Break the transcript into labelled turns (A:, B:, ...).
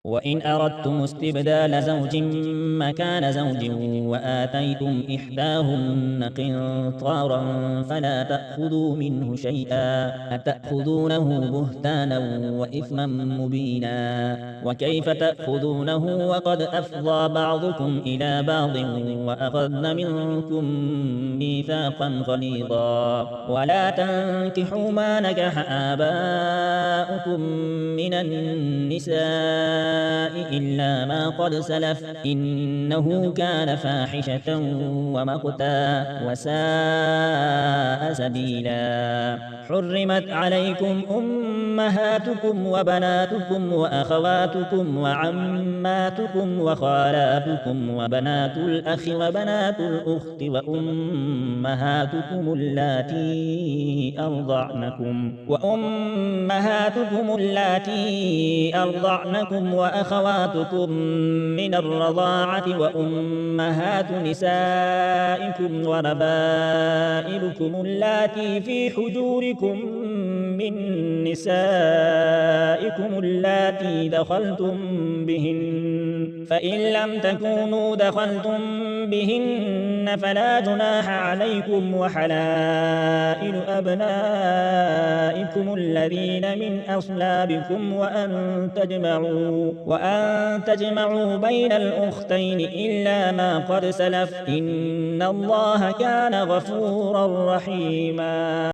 A: وإن أردتم استبدال زوج مكان زوج وآتيتم إحداهن قنطارا فلا تأخذوا منه شيئا أتأخذونه بهتانا وإثما مبينا وكيف تأخذونه وقد أفضى بعضكم إلى بعض وأخذن منكم ميثاقا غليظا ولا تنكحوا ما نكح آباؤكم من النساء إلا ما قد سلف إنه كان فاحشة ومقتا وساء سبيلا حرمت عليكم أمهاتكم وبناتكم وأخواتكم وعماتكم وخالاتكم وبنات الأخ وبنات الأخت وأمهاتكم اللاتي أرضعنكم وأخواتكم من الرضاعة وأمهات نسائكم وربائبكم اللاتي في حجوركم من نسائكم اللاتي دخلتم بهن فإن لم تكونوا دخلتم بهن فلا جناح عليكم وحلائل أبنائكم الذين من أصلابكم وأن تجمعوا بين الأختين إلا ما قد سلف إن الله كان غفورا رحيما.